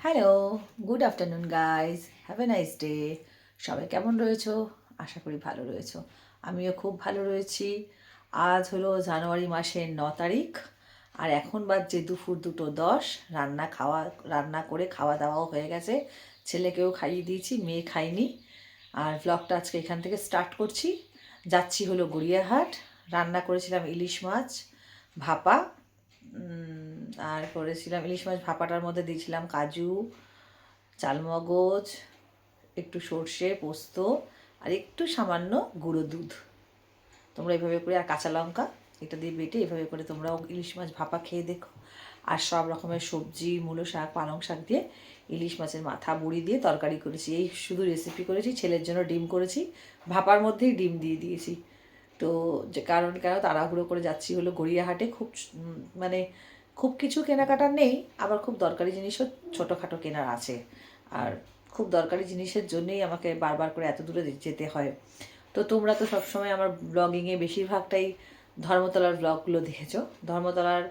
Hello, good afternoon guys, have a nice day. সবাই কেমন রয়েছো? আশা করি ভালো রয়েছো। আমিও খুব ভালো রয়েছি। আজ হলো জানুয়ারি মাসের 9 তারিখ, আর এখন বাজছে দুপুর 2:10। রান্না করে খাওয়া দাওয়াও হয়ে গেছে। ছেলেকেও খাইয়ে দিয়েছি, মেয়ে খাইনি। আর ভ্লগটা আজকে এখান থেকে স্টার্ট করছি। যাচ্ছি হলো গড়িয়াহাট। রান্না করেছিলাম ইলিশ মাছ ভাপা, আর করেছিলাম ইলিশ মাছ ভাপাটার মধ্যে দিয়েছিলাম কাজু, চালমগজ, একটু সর্ষে পোস্ত, আর একটু সামান্য গুঁড়ো দুধ। তোমরা এভাবে করে, আর কাঁচা লঙ্কা, এটা দিয়ে বেটে এভাবে করে তোমরাও ইলিশ মাছ ভাপা খেয়ে দেখো। আর সব রকমের সবজি, মূলো শাক, পালং শাক দিয়ে ইলিশ মাছের মাথা বড়ি দিয়ে তরকারি করেছি। এই শুধু রেসিপি করেছি। ছেলের জন্য ডিম করেছি, ভাপার মধ্যেই ডিম দিয়ে দিয়েছি। তো যে কারণ কেন তাড়াহুড়ো করে যাচ্ছি হলো গড়িয়াহাটে। মানে খুব কিছু কেনাকাটার নেই, আবার খুব দরকারি জিনিসও ছোটোখাটো কেনার আছে। আর খুব দরকারি জিনিসের জন্যেই আমাকে বারবার করে এত দূরে যেতে হয়। তো তোমরা তো সবসময় আমার ব্লগিংয়ে বেশিরভাগটাই ধর্মতলার ব্লগগুলো দেখেছো। ধর্মতলার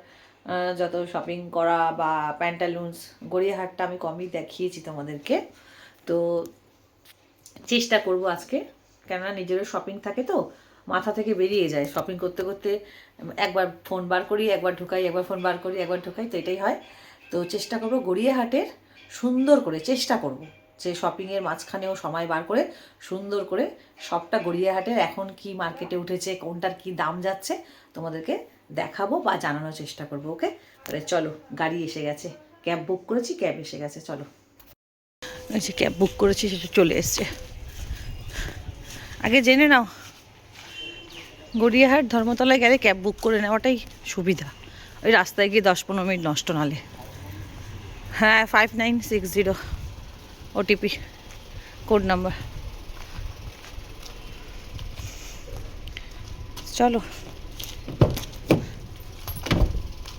যত শপিং করা বা প্যান্টালুন্স, গড়িয়াহাটটা আমি কমই দেখিয়েছি তোমাদেরকে। তো চেষ্টা করব আজকে, কেননা নিজেরও শপিং থাকে তো মাথা থেকে বেরিয়ে যায়। শপিং করতে করতে একবার ফোন বার করি, একবার ঢুকাই, একবার ফোন বার করি, একবার ঢুকাই, তো এটাই হয়। তো চেষ্টা করব গড়িয়াহাটের সুন্দর করে, চেষ্টা করব যে শপিংয়ের মাঝখানেও সময় বার করে সুন্দর করে সবটা গড়িয়াহাটের এখন কি মার্কেটে উঠেছে, কোনটার কি দাম যাচ্ছে তোমাদেরকে দেখাবো বা জানানোর চেষ্টা করব। ওকে, তাহলে চলো, গাড়ি এসে গেছে, ক্যাব বুক করেছি, ক্যাব এসে গেছে, চলো। আচ্ছা, ক্যাব বুক করেছি, সেটা চলে এসছে। আগে জেনে নাও, গড়িয়াহাট ধর্মতলায় গেলে ক্যাব বুক করে নেওয়াটাই সুবিধা। ওই রাস্তায় গিয়ে 10-15 মিনিট নষ্ট নালে। হ্যাঁ, 5960 ওটিপি কোড নাম্বার। চলো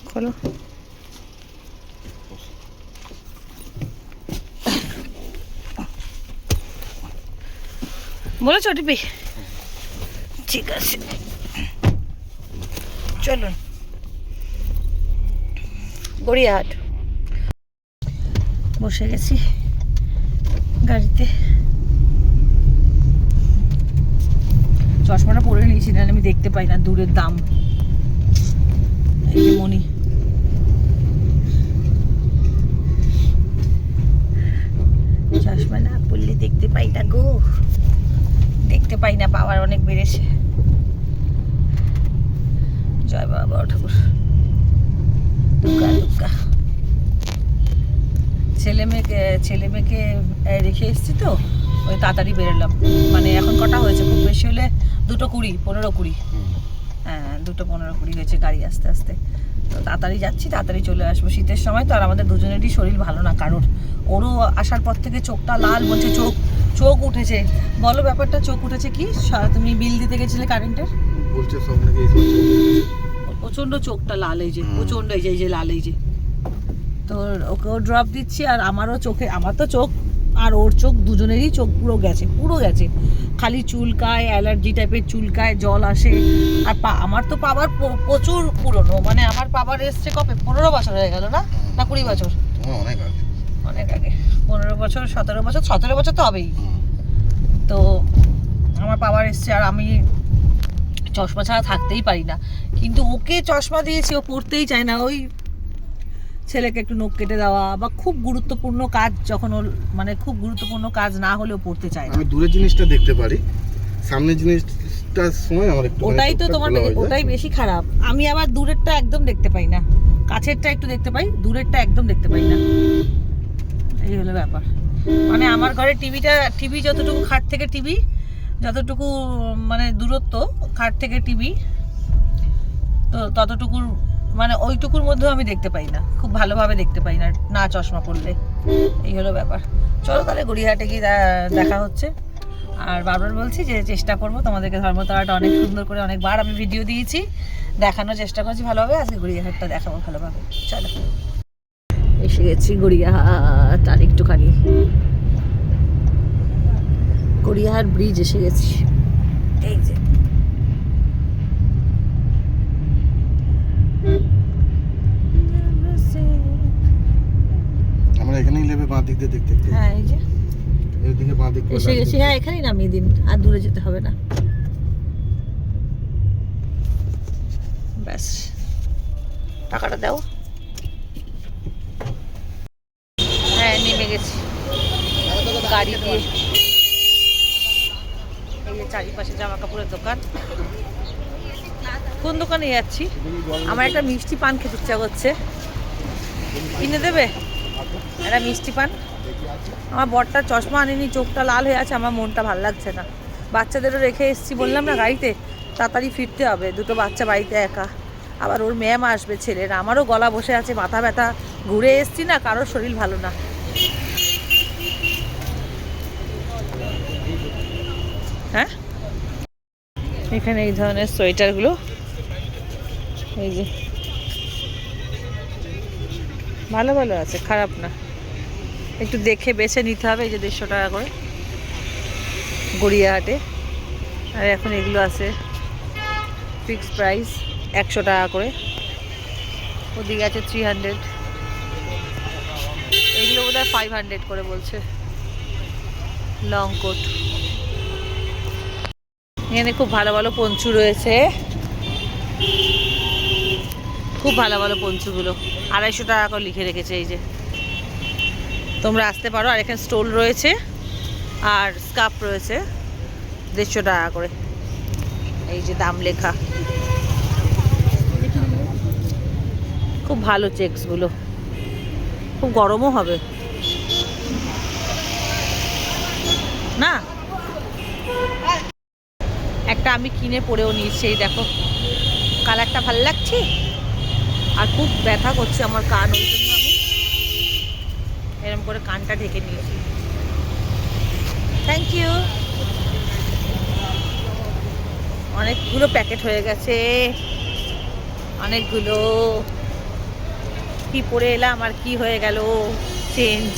খোলো। বলেছ ওটিপি? ঠিক আছে, চলুন গড়িয়াহাট। বসে গেছি গাড়িতে। চশমাটা পরে নিয়েছি, না আমি দেখতে পাই না দূরের দাম। এই যে মনি, চশমা না পরলে দেখতে পাই না গো, দেখতে পাই না, পাওয়ার অনেক বেড়েছে। জয় বাবা বড় ঠাকুর। দুর্গা দুর্গা। ছেলে মেয়েকে রেখে এসেছি তো, ওই তাড়াতাড়ি বেরোলাম। মানে এখন কটা হয়েছে, খুব বেশি হলে 2:20, 15:20। হ্যাঁ, 2:15 হয়েছে গাড়ি আস্তে আস্তে। তো তাড়াতাড়ি যাচ্ছি, তাড়াতাড়ি চলে আসবো। শীতের সময় তো, আর আমাদের দুজনেরই শরীর ভালো না কারোর। ওরও আসার পর থেকে চোখটা লাল, বলছে চোখ উঠেছে। বলো ব্যাপারটা, চোখ উঠেছে কি? তুমি বিল দিতে গেছিলে কারেন্টের, বলছে সব নাকি প্রচণ্ড চোখটা লাল, এই যে প্রচণ্ড, এই যে লাল, এই যে। তো ওকেও ড্রপ দিচ্ছি, আর আমারও চোখে, আমার তো চোখ আর ওর চোখ দুজনেরই চোখ পুরো গেছে। খালি চুলকায়, অ্যালার্জি টাইপের চুলকায়, জল আসে। আর আমার তো পাবার প্রচুর পুরনো, মানে আমার পাবার এসছে কবে, 15 বছর হয়ে গেল না 20 বছর? অনেক আগে 15 বছর, 17 বছর, 17 বছর তো হবেই। তো আমার পাবার এসছে, আর আমি চশমা ছাড়া থাকতেই পারি না। কিন্তু ওকে চশমা দিয়েছি, ও পড়তেই চায় না। ওই ছেলেকে একটু নখ কেটে দেওয়া বা খুব গুরুত্বপূর্ণ কাজ, যখন ওর মানে খুব গুরুত্বপূর্ণ কাজ না হলেও পড়তে চায় না। আমি দূরের জিনিসটা দেখতে পারি, সামনের জিনিসটার সময় আমার একটু ওটাই তো তোমার, ওটাই বেশি খারাপ। আমি আবার দূরেরটা একদম দেখতে পাই না, কাছেরটা একটু দেখতে পাই, দূরেরটা একদম দেখতে পাই না। এই হলো ব্যাপার। মানে আমার ঘরে টিভি যতটুকু, খাট থেকে টিভি যতটুকু মানে দূরত্ব, খাট থেকে টিভি তো ততটুকুর, মানে ওইটুকুর মধ্যেও আমি দেখতে পাই না, খুব ভালোভাবে দেখতে পাই না, না চশমা পরলে। এই হলো ব্যাপার। চলো তাহলে গড়িয়াহাটে গিয়ে দেখা হচ্ছে। আর বারবার বলছি যে চেষ্টা করব তোমাদেরকে ধর্মতলাটা অনেক সুন্দর করে, অনেকবার আমি ভিডিও দিয়েছি, দেখানোর চেষ্টা করছি ভালোভাবে। আজকে গড়িয়াহাটটা দেখাবো ভালোভাবে। চলো, এসে গেছি গড়িয়াহাট। আর একটুখানি, গড়িয়াহাট ব্রিজ এসে গেছি। এই যে আমরা এখানেই নেবে বাঁ দিক দিয়ে দেখতে দেখতে হ্যাঁ এই যে এইদিকে বাঁ দিক করে এসে গেছি। হ্যাঁ এখানেই নামিয়ে দিন, আর দূরে যেতে হবে না। ব্যাস, টাকাটা দাও। হ্যাঁ নেমে গেছি গাড়ি দিয়ে। এই যে চারিপাশে জামা কাপড়ের দোকান। কোন দোকানে যাচ্ছি? আমার একটা মিষ্টি পান খেতে ইচ্ছা করছে, কিনে দেবে একটা মিষ্টি পান? আমার বরটা চশমা আনেনি, চোখটা লাল হয়ে আছে, আমার মনটা ভালো লাগছে না। বাচ্চাদেরও রেখে এসেছি বললাম না গাড়িতে, তাড়াতাড়ি ফিরতে হবে, দুটো বাচ্চা বাড়িতে একা, আবার ওর ম্যাম আসবে ছেলের, আমারও গলা বসে আছে, মাথা ব্যথা, ঘুরে এসছি না, কারোর শরীর ভালো না। হ্যাঁ এখানে এই ধরনের সোয়েটারগুলো, এই যে ভালো ভালো আছে, খারাপ না, একটু দেখে বেছে নিতে হবে। এই যে 150 টাকা করে গড়িয়াহাটে। আর এখন এগুলো আছে ফিক্সড প্রাইস 100 টাকা করে। ওদিকে আছে 300, এগুলো বোধ হয় 500 করে বলছে লং কোট। এখানে খুব ভালো ভালো পঞ্চু রয়েছে, খুব ভালো ভালো পঞ্চুগুলো 250 টাকা করে লিখে রেখেছে। এই যে তোমরা আসতে পারো। আর এখানে স্টোল রয়েছে আর স্কার্ফ রয়েছে 150 টাকা করে, এই যে দাম লেখা। খুব ভালো চেকসগুলো, খুব গরমও হবে না। একটা আমি কিনে পরেও নিয়েছি, এই দেখো কালারটা ভালো লাগছে, আর খুব ব্যথা করছে আমার কান, ওই জন্য আমি এরকম করে কানটা ঢেকে নিয়েছি। Thank you. অনেকগুলো প্যাকেট হয়ে গেছে, অনেকগুলো। কি পরে এলাম আর কি হয়ে গেল চেঞ্জ।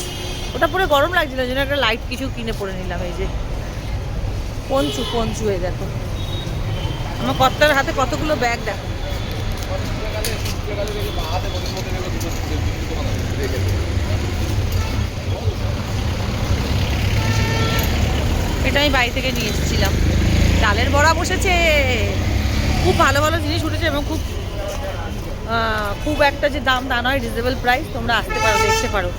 ওটা পরে গরম লাগছিল, ওই জন্য একটা লাইট কিছু কিনে পরে নিলাম। এই যে পঞ্চু পঞ্চু, এই দেখো আমার কর্তার হাতে কতগুলো ব্যাগ, দেখো। এটা আমি বাড়ি থেকে নিয়ে এসেছিলাম। ডালের বড়া বসেছে, খুব ভালো ভালো জিনিস উঠেছে, এবং খুব খুব একটা যে দাম তা নয়, রিজনেবল প্রাইস। তোমরা আসতে পারো, দেখতে পারো।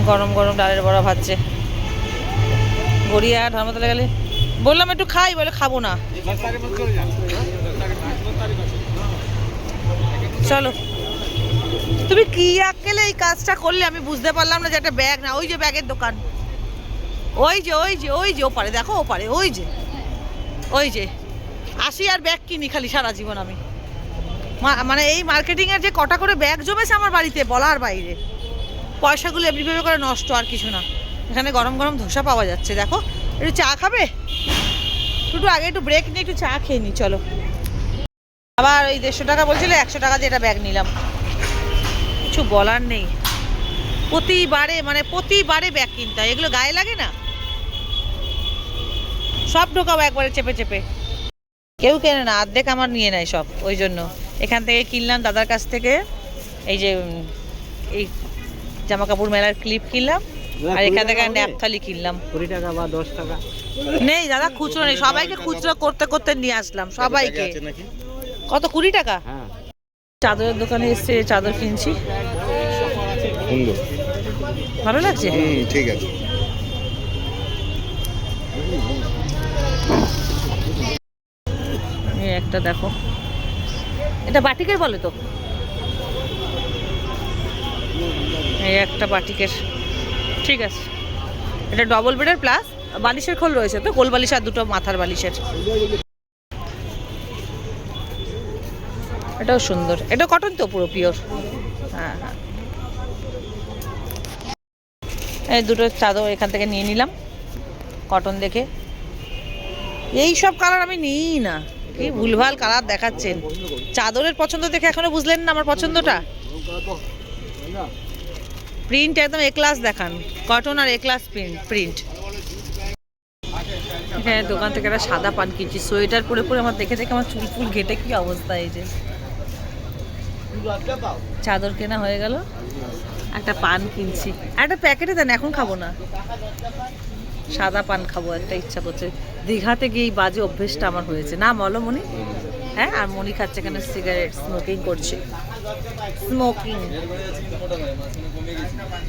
গরম গরম ডালের বড়া ভাজছে। গড়িয়া ধর্মতলা গেলে বললাম একটু খাই, বলে খাবো না। চলো, তুমি কি আক্কেলে এই কাজটা করলে আমি বুঝতে পারলাম না যে একটা ব্যাগ না। ওই যে ব্যাগের দোকান, ওই যে ওই যে ওই যে ওপারে দেখো, ওপারে ওই যে ওই যে আসি আর ব্যাগ কিনি খালি সারা জীবন আমি। মানে এই মার্কেটিংয়ের যে কটা করে ব্যাগ জমেছে আমার বাড়িতে বলার বাইরে। পয়সাগুলো এমনিভাবে করে নষ্ট, আর কিছু না। এখানে গরম গরম ধোসা পাওয়া যাচ্ছে, দেখো। একটু চা খাবে? একটু আগে একটু ব্রেক নিয়ে একটু চা খেয়ে নি, চলো। আবার ওই 150 টাকা বলছিলে, 100 টাকা দিয়ে এটা ব্যাগ নিলাম। কিছু বলার নেই, প্রতিবারে ব্যাগ কিনতে হয়, এগুলো গায়ে লাগে না। সব ঢোকাবো একবারে চেপে চেপে, কেউ কেনে না, অর্ধেক আমার নিয়ে নেয় সব। ওই জন্য এখান থেকে কিনলাম, দাদার কাছ থেকে। এই যে এই জামা কাপড় মেলার ক্লিপ কিনলাম, আর এখান থেকে ন্যাপথালি কিনলাম। 20 টাকা বা 10 টাকা নেই দাদা, খুচরো নেই। সবাইকে খুচরো করতে করতে নিয়ে আসলাম সবাইকে। কত? 20 টাকা। হ্যাঁ, চাদরের দোকানে এসে চাদর কিনছি, ভালো লাগছে। ঠিক আছে। এই একটা দেখো, এটা বাটিকের বলে তো। এই একটা বাটিকের, ঠিক আছে। এটা ডবল বেডের প্লাস বালিশের খোল রয়েছে তো, গোল বালিশ আর দুটো মাথার বালিশের। এটাও সুন্দর, এটা কটন তো, পুরো পিওর। হ্যাঁ হ্যাঁ, এই দুটো চাদর এখান থেকে নিয়ে নিলাম কটন দেখে। এই সব কালার আমি নিই না, কি ভুলভাল কালার দেখাচ্ছেন। চাদরের পছন্দ দেখে এখনো বুঝলেন না আমার পছন্দটা। প্রিন্ট একদম এ ক্লাস দেখান, কটন আর এ ক্লাস প্রিন্ট। এখানে দোকান থেকে একটা সাদা পান কিনছি, সোয়েটার পরে পরে আমার দেখে দেখে আমার চুল ফুল ঘেটে কি অবস্থা। এই যে চাদর কেনা হয়ে গেল, আর একটা পান কিনছি, একটা প্যাকেটে দেন, এখন খাবো না, সাদা পান খাবো, একটা ইচ্ছা করছে। দীঘাতে গিয়ে এই বাজে অভ্যেসটা আমার হয়েছে না, বলো মনি? হ্যাঁ, আর মনি খাচ্ছে এখানে সিগারেট, স্মোকিং করছে, স্মোকিং।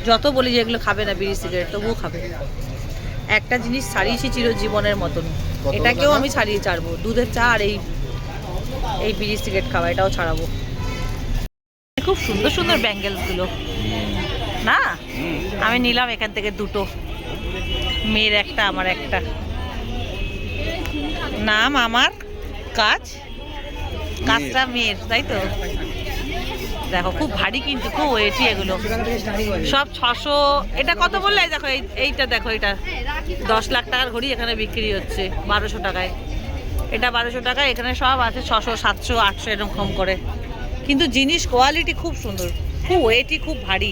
যত বলি যে এগুলো খাবে না, বিড়ি সিগারেট, তবুও খাবে। একটা জিনিস ছাড়িয়েছি চিরজীবনের মতন, এটাকেও আমি ছাড়িয়ে ছাড়বো, দুধের চা আর এই বিড়ি সিগারেট খাওয়া, এটাও ছাড়াবো। খুব সুন্দর সুন্দর ব্যাঙ্গেলসগুলো না, আমি নিলাম এখান থেকে দুটো, মেয়ের একটা, আমার একটা। নাম আমার, কাজটা মেয়ের, তাই তো? দেখো খুব ভারী কিন্তু, খুব ওয়েটি এগুলো সব 600। এটা কত বললে? দেখো এইটা দেখো, এটা 10 লাখ টাকার ঘড়ি এখানে বিক্রি হচ্ছে 1200 টাকায়। এটা 1200 টাকায়, এখানে সব আছে 600, 700, 800 এরকম করে। কিন্তু জিনিস কোয়ালিটি খুব সুন্দর, খুব ওয়েটি, খুব ভারী,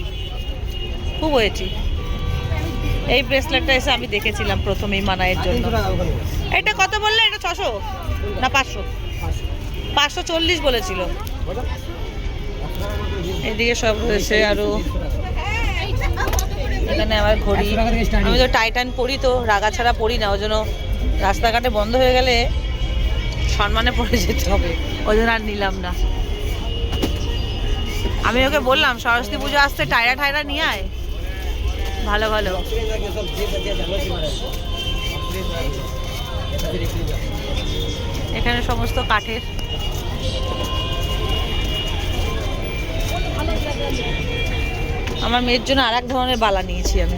খুব ওয়েটি। এই ব্রেসলেটটা এসে আমি দেখেছিলাম প্রথমেই মানায়ের জন্য। এটা কত বললে? এটা 600 না 500? 540 বলেছিল। এদিকে সব রয়েছে আরো, এখানে আমার ঘড়ি। আমি তো টাইটান পরি, তো রাগা ছাড়া পরি না, ওই জন্য রাস্তাঘাটে বন্ধ হয়ে গেলে সম্মানে পড়ে যেতে হবে, ওই জন্য আর নিলাম না। আমি ওকে বললাম সরস্বতী পুজো আসতে টায়রা ঠায়রা নিয়ে আয়, ভালো ভালো। এখানে সমস্ত কাঠের। আমার মেয়ের জন্য আর এক ধরনের বালা নিয়েছি আমি।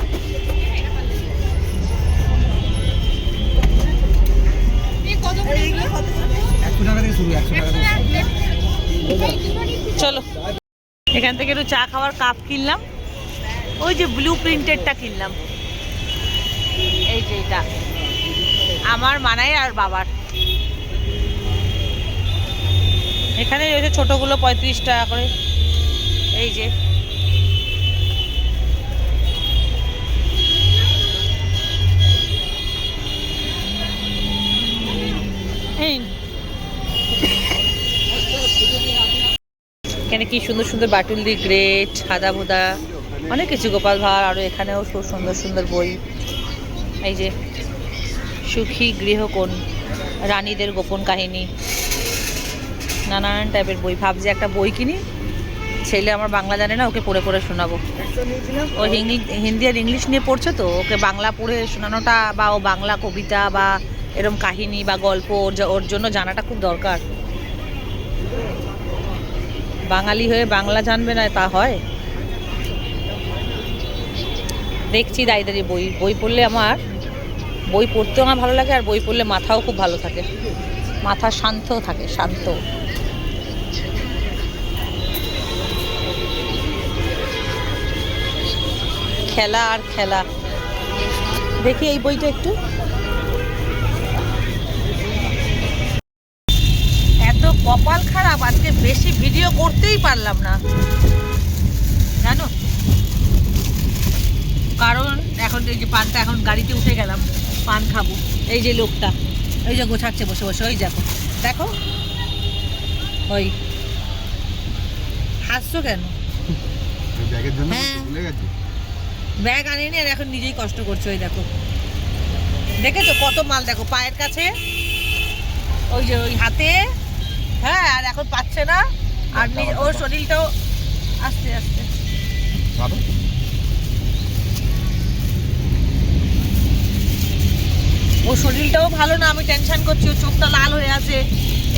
চলো, এখান থেকে একটু চা খাওয়ার কাপ কিনলাম, ওই যে ব্লু প্রিন্টেডটা কিনলাম, এই যে এটা আমার মানাই আর বাবার। এখানে রয়েছে ছোটগুলো 35 টাকা করে, এই যে। এখানে কি সুন্দর সুন্দর বাটুল দি গ্রেট, সাদা ভোদা, অনেক কিছু, গোপাল ভাঁড়, আরও এখানেও খুব সুন্দর সুন্দর বই। এই যে সুখী গৃহকোণ, রানীদের গোপন কাহিনী, নানান টাইপের বই। ভাবছি একটা বই কিনি, ছেলে আমার বাংলা জানে না, ওকে পড়ে পড়ে শোনাবো। ও হিন্দি আর ইংলিশ নিয়ে পড়ছে, তো ওকে বাংলা পড়ে শোনানোটা, বা ও বাংলা কবিতা বা এরম কাহিনী বা গল্প ওর জন্য জানাটা খুব দরকার। বাঙালি হয়ে বাংলা জানবে না, তা হয়? দেখছি দাঁড়িয়ে বই পড়লে বই পড়তেও আমার ভালো লাগে, আর বই পড়লে মাথাও খুব ভালো থাকে, মাথা শান্ত থাকে, শান্ত। খেলা আর খেলা, দেখি এই বইটা একটু। এত কপাল খারাপ, আজকে বেশি ভিডিও করতেই পারলাম না, জানো? কারণ এখন এই যে পানটা, এখন গাড়িতে উঠে গেলাম, পান খাবো। এই যে লোকটা, ওই যে গোছাচ্ছে বসে বসে, ওই দেখো দেখো, ওই হাসছো কেন? হ্যাঁ, ব্যাগ আনিনি আর এখন নিজেই কষ্ট করছে, ওই দেখো, দেখেছো কত মাল, দেখো পায়ের কাছে, ওই যে ওই হাতে, হ্যাঁ, আর এখন পাচ্ছে না। আর ওর শরীরটাও আস্তে আস্তে, ওর শরীরটাও ভালো না, আমি টেনশন করছি, ওর চোখটা লাল হয়ে আছে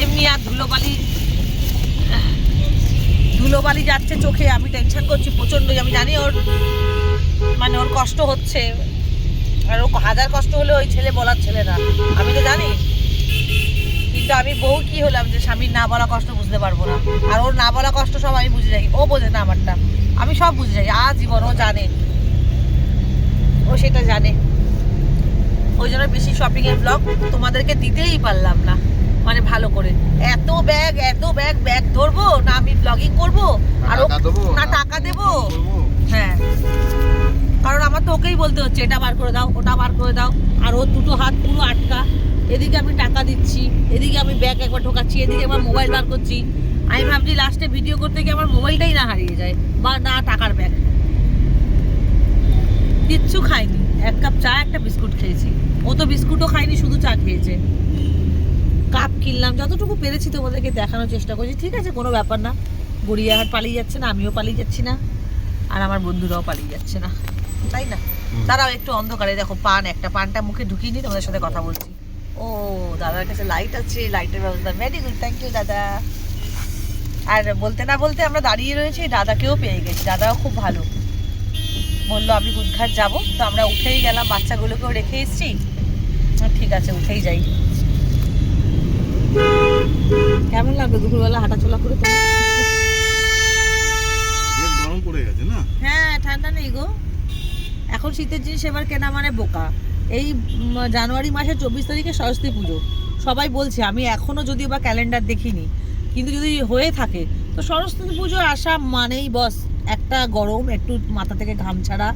এমনি, আর ধুলোবালি যাচ্ছে চোখে, আমি টেনশন করছি প্রচন্ড। আমি জানি ওর কষ্ট হচ্ছে, আর ও হাজার কষ্ট হলে ওই ছেলে বলার ছেলে না, আমি তো জানি। কিন্তু আমি বউ কি হলাম যে স্বামীর না বলা কষ্ট বুঝতে পারবো না? আর ওর না বলা কষ্ট সব আমি বুঝে যাই, ও বোঝে না আমারটা, আমি সব বুঝে যাই আজীবন, ও জানে, ও সেটা জানে। ওই জন্য বেশি শপিংয়ের ব্লগ তোমাদেরকে দিতেই পারলাম না, মানে ভালো করে। এত ব্যাগ ধরবো না, আমি ব্লগিং করবো আর না টাকা দেবো? হ্যাঁ, কারণ আমার তো ওকেই বলতে হচ্ছে এটা বার করে দাও, ওটা বার করে দাও, আর ও দুটো হাত পুরো আটকা। এদিকে আমি টাকা দিচ্ছি, এদিকে আমি ব্যাগ একবার ঢোকাচ্ছি, এদিকে আমার মোবাইল বার করছি। আমি ভাবছি লাস্টে ভিডিও করতে গিয়ে আমার মোবাইলটাই না হারিয়ে যায়, বা না টাকার ব্যাগ। কিচ্ছু খাইনি, 1 কাপ চা একটা বিস্কুট খেয়েছি। ও তো বিস্কুটও খাইনি, শুধু চা খেয়েছে। কাপ কিনলাম, যতটুকু পেরেছি তোমাদেরকে দেখানোর চেষ্টা করছি। ঠিক আছে, কোনো ব্যাপার না। গড়িয়াহাট পালিয়ে যাচ্ছে না, আমিও পালিয়ে যাচ্ছি না, আর আমার বন্ধুরাও পালিয়ে যাচ্ছে না, তাই না? তারাও একটু অন্ধকারে দেখো একটা পানটা মুখে ঢুকিয়ে নিই, তোমাদের সাথে কথা বলছি। ও দাদার কাছে লাইট আছে, লাইটের ব্যবস্থা ভেরি গুড, থ্যাংক ইউ দাদা। আর বলতে না বলতে আমরা দাঁড়িয়ে রয়েছি, দাদাকেও পেয়ে গেছি। দাদাও খুব ভালো, বললো আমি গুদঘাট যাবো, তো আমরা উঠেই গেলাম, বাচ্চাগুলোকেও রেখে এসেছি। ঠিক আছে, উঠেই যাই। কেমন লাগলো দুপুরবেলা হাঁটাচলা করে? গরম পড়ে গেছে না? হ্যাঁ, ঠান্ডা নেই গো। এখন শীতের জিনিস এবার কেনা মানে বোকা। এই জানুয়ারি মাসের 24 তারিখে সরস্বতী পুজো, সবাই বলছে, আমি এখনো যদিও বা ক্যালেন্ডার দেখিনি, কিন্তু যদি হয়ে থাকে তো সরস্বতী পুজোর আসা মানেই বস একটা গরম, একটু মাথা থেকে ঘাম ছাড়া,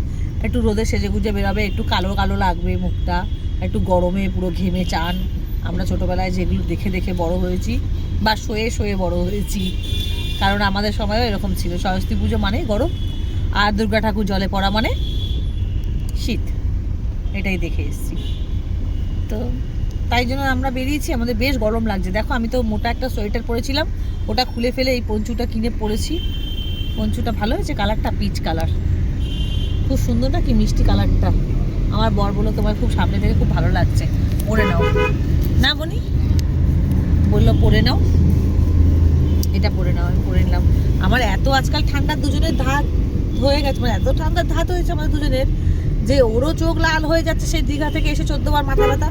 একটু রোদে সেজে গুজে বেরোবে, একটু কালো কালো লাগবে মুখটা, একটু গরমে পুরো ঘেমে চান। আমরা ছোটোবেলায় যেগুলো দেখে দেখে বড় হয়েছি, বা শোয়ে শোয়ে বড় হয়েছি, কারণ আমাদের সময়ও এরকম ছিল। সরস্বতী পুজো মানে গরম, আর দুর্গা ঠাকুর জলে পড়া মানে শীত, এটাই দেখে এসেছি। তো তাই জন্য আমরা বেরিয়েছি, আমাদের বেশ গরম লাগছে। দেখো আমি তো মোটা একটা সোয়েটার পরেছিলাম, ওটা খুলে ফেলে এই পঞ্চুটা কিনে পরেছি। পঞ্চুটা ভালো হয়েছে, কালারটা পিচ কালার, খুব সুন্দর না, কি মিষ্টি কালারটা। আমার বর বললো তোমার খুব সামনে থেকে খুব ভালো লাগছে, পরে নাও না বনি, বললো পরে নাও, এটা পরে নাও। আমি পরে নিলাম। আমার এত আজকাল ঠান্ডার দুজনের ধাত হয়ে গেছে, মানে এত ঠান্ডার ধাত হয়েছে আমাদের দুজনের, যে ওরও চোখ লাল হয়ে যাচ্ছে সেই দীঘা থেকে এসে 14 বার মাথা ব্যথা,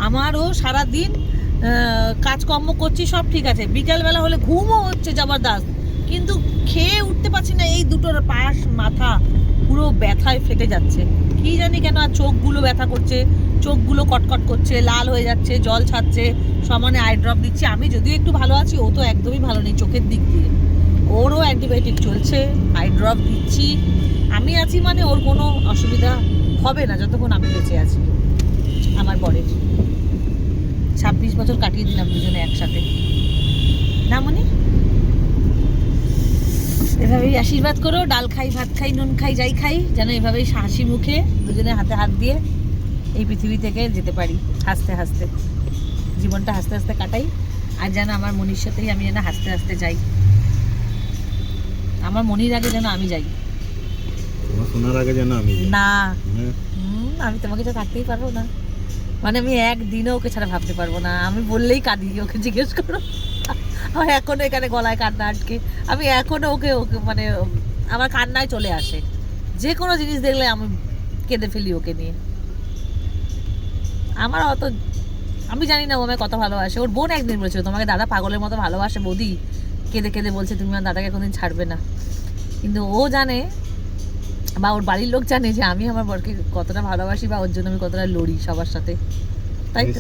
আমারও সারাদিন কাজকর্ম করছি, সব ঠিক আছে, বিকালবেলা হলে ঘুমও হচ্ছে জবরদস্ত, কিন্তু খেয়ে উঠতে পারছি না। এই দুটোর পাশ মাথা পুরো ব্যথায় ফেটে যাচ্ছে, কি জানি কেন। আর চোখগুলো ব্যথা করছে, চোখগুলো কটকট করছে, লাল হয়ে যাচ্ছে, জল ছাড়ছে, সমানে আই ড্রপ দিচ্ছি। আমি যদিও একটু ভালো আছি, ও তো একদমই ভালো নেই চোখের দিক দিয়ে, ওরও অ্যান্টিবায়োটিক চলছে, আই ড্রপ দিচ্ছি। আমি আছি মানে ওর কোনো অসুবিধা হবে না যতক্ষণ আমি বেঁচে আছি। আমার বরের 26 বছর কাটিয়ে দিলাম দুজনে একসাথে, না মনে? এভাবেই আশীর্বাদ করো, ডাল খাই, ভাত খাই, নুন খাই, যাই খাই, যেন এভাবেই হাসি মুখে দুজনে হাতে হাত দিয়ে এই পৃথিবী থেকে যেতে পারি, হাসতে হাসতে জীবনটা হাসতে হাসতে কাটাই। আর যেন আমার মনির সাথেই আমি যেন হাসতে হাসতে যাই, আমার মনির আগে যেন আমি যাই, শোনার আগে যেন আমি না। আমি তোমাকে তো থাকতেই পারবো না, মানে আমি একদিনও ওকে ছাড়া ভাবতে পারবো না। আমি বললেই কাঁদি, ওকে জিজ্ঞেস করো, আমার এখনো এখানে গলায় কান্না আটকে, আমি এখনো ওকে ওকে মানে আমার কান্নায় চলে আসে, যে কোনো জিনিস দেখলে আমি কেঁদে ফেলি ওকে নিয়ে। আমার অত, আমি জানি না ও আমায় কত ভালোবাসে। ওর বোন একদিন বলেছিল তোমাকে দাদা পাগলের মতো ভালোবাসে বৌদি, কেঁদে কেঁদে বলছে তুমি আমার দাদাকে কোনোদিন ছাড়বে না। কিন্তু ও জানে, বা ওর বাড়ির লোক জানে যে আমি আমার বরকে কতটা ভালোবাসি, বা ওর জন্য আমি কতটা লড়ি সবার সাথে, তাই তো?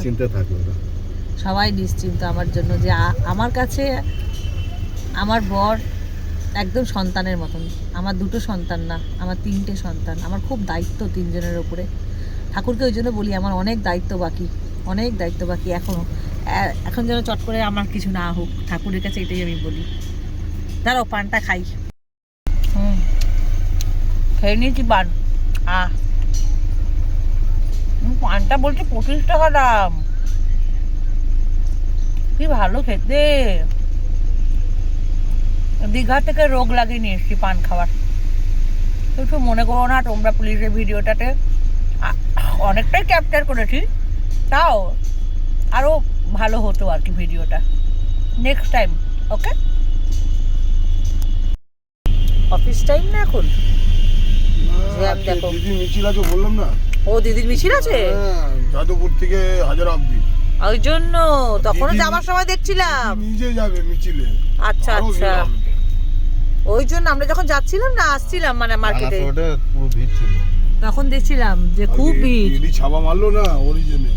সবাই নিশ্চিন্ত আমার জন্য, যে আমার কাছে আমার বর একদম সন্তানের মতন। আমার 2টো সন্তান না, আমার 3টে সন্তান। আমার খুব দায়িত্ব 3 জনের ওপরে। ঠাকুরকে ওই জন্য বলি আমার অনেক দায়িত্ব বাকি, অনেক দায়িত্ব বাকি এখনও। এখন যেন চট করে আমার কিছু না হোক, ঠাকুরের কাছে এটাই আমি বলি। দাঁড়াও পানটা খাই। খেয়ে নিয়েছি পান। পানটা বলছি 25 টাকা দাম, কি ভালো খেতে। দীঘা থেকে রোগ লাগিয়ে নিয়ে এসছি পান খাবার। কিছু মনে করো না তোমরা, পুলিশের ভিডিওটাতে অনেকটাই ক্যাপচার করেছি, তাও আরও ভালো হতো আর কি ভিডিওটা, নেক্সট টাইম। ওকে, অফিস টাইম না এখন, দেখো দিদির মিছিল আছে বললাম না। ও দিদির মিছিল আছে যাদবপুর থেকে হাজার অব্দি, ওই জন্য তখনও যাওয়ার সময় দেখছিলাম নিজে যাবে মিছিলে। আচ্ছা আচ্ছা, ওই জন্য আমরা যখন যাচ্ছিলাম না আসছিলাম মানে মার্কেটে, পুরো ভিড় ছিল, তখন দেখছিলাম যে খুব ভিড়। দিদি ছাপা মারলো না অরিজিনে।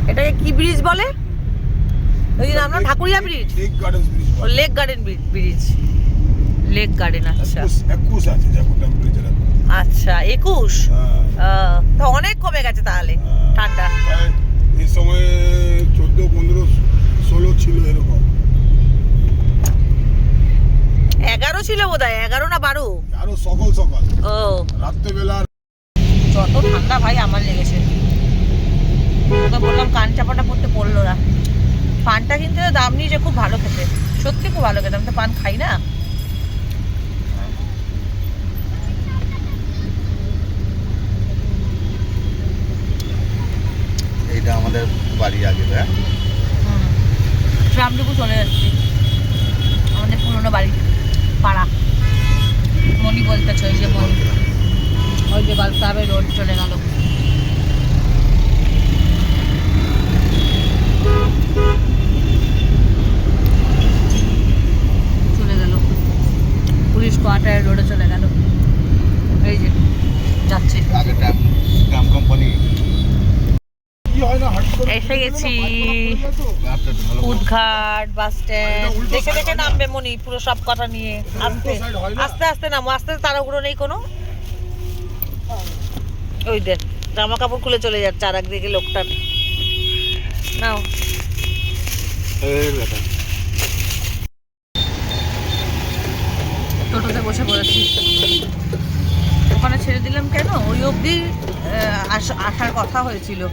এটাকে কি ব্রিজ বলে? ওই নাম না Dhakuria bridge, Lake Garden bridge, ও Lake Garden bridge, Lake Garden. আচ্ছা 21 আছে যা টেম্পারেচার। আচ্ছা 21, তো অনেক কমে গেছে তাহলে ঠান্ডা। এই সময় 14, 15, 16 ছিল এরকম। 12 ছিল বোধহয়, 11 না 12। আরো সকাল সকাল ও রাত্রেবেলা যত ঠান্ডা ভাই আমার লেগেছে। ওকে বললাম কান চাপাটা পড়তে পড়লো না। পানটা কিন্তু দাম নিয়েছে, খুব ভালো খেতে, সত্যি খুব ভালো খেতে। আমি তো পান খাই না। এইটা আমাদের বাড়ি আগে, হ্যাঁ ট্রামটুকু চলে যাচ্ছি আমাদের পুরোনো বাড়ি পাড়া। মনি বলতেছে, ওই যে মনি, ওই যে গল্প রোড চলে গেল। চলে গেল পুলিশ কোয়ার্টার রোডে চলে গেল। এই যে যাচ্ছে। আগে ট্রাম কোম্পানি এসে গেছি উদঘাট বাস স্ট্যান্ড। দেখে দেখে নামবে মনি, পুরো সব কথা নিয়ে। আস্তে আস্তে আস্তে নামো, আস্তে তাড়াহুড়ো নেই কোনো। ওই দেখ জামা কাপড় খুলে চলে যাচ্ছে আর একদিকে লোকটার। নাও টোটোতে বসে পড়েছি। ওখানে ছেড়ে দিলাম কেন, ওই অবধি আসার কথা হয়েছিল।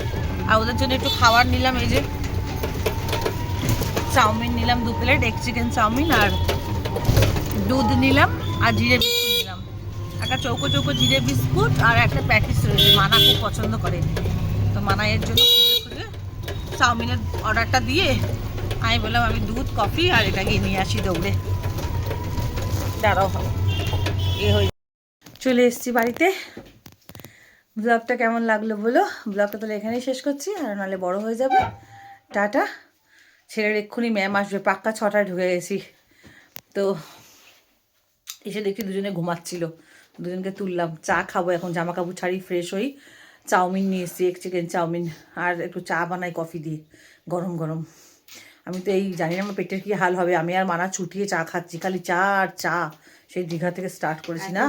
আর ওদের জন্য একটু খাবার নিলাম। এই যে চাউমিন নিলাম 2 প্লেট, এগ চিকেন চাউমিন, আর দুধ নিলাম, আর জিরে বিস্কুট নিলাম। একটা চৌকো চৌকো জিরে বিস্কুট আর একটা প্যাকেট রয়েছে, মানা খুব পছন্দ করে। তো মানাইয়ের জন্য খুঁজে খুঁজে চাউমিনের অর্ডারটা দিয়ে আমি বললাম আমি দুধ কফি আর এটা গিয়ে নিয়ে আসি দৌড়ে। দাঁড়াও হয়ে চলে এসেছি বাড়িতে। ব্লগটা কেমন লাগলো বলো। ব্লগটা তাহলে এখানেই শেষ করছি, আর নাহলে বড় হয়ে যাবে। টাটা। ছেলের এক্ষুনি ম্যাম আসবে, পাক্কা 6টায় ঢুকে গেছি। তো এসে দেখি দুজনে ঘুমাচ্ছিল, দুজনকে তুললাম। চা খাবো এখন, জামা কাপড় ছাড়ি ফ্রেশ হই। চাউমিন নিয়ে এসেছি, এগ চিকেন চাউমিন, আর একটু চা বানাই কফি দিয়ে গরম গরম। আমি তো এই জানি না আমার পেটের কী হাল হবে। আমি আর মানা ছুটিয়ে চা খাচ্ছি, খালি চা আর চা। সেই দীঘা থেকে স্টার্ট করেছি না,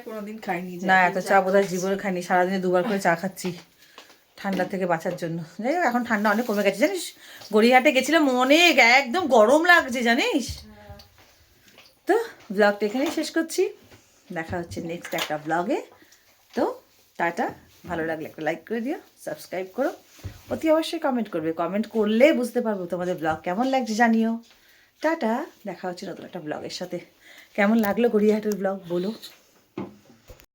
কোনোদিন খাইনি না এত চা বোধহয় জীবনে খাইনি। সারাদিনে 2বার করে চা খাচ্ছি ঠান্ডা থেকে বাঁচার জন্য। যাই হোক এখন ঠান্ডা অনেক কমে গেছে জানিস। গড়িয়াহাটে গেছিলাম, অনেক একদম গরম লাগছে জানিস। তো ব্লগটা এখানেই শেষ করছি, দেখা হচ্ছে নেক্সট একটা ব্লগে। তো টাটা। ভালো লাগলে একটা লাইক করে দিও, সাবস্ক্রাইব করো, অতি অবশ্যই কমেন্ট করবে। কমেন্ট করলে বুঝতে পারবো তোমাদের ব্লগ কেমন লাগছে জানিও। টাটা। দেখা হচ্ছে নতুন একটা ব্লগের সাথে। কেমন লাগলো গড়িয়াহাটের ব্লগ বলো।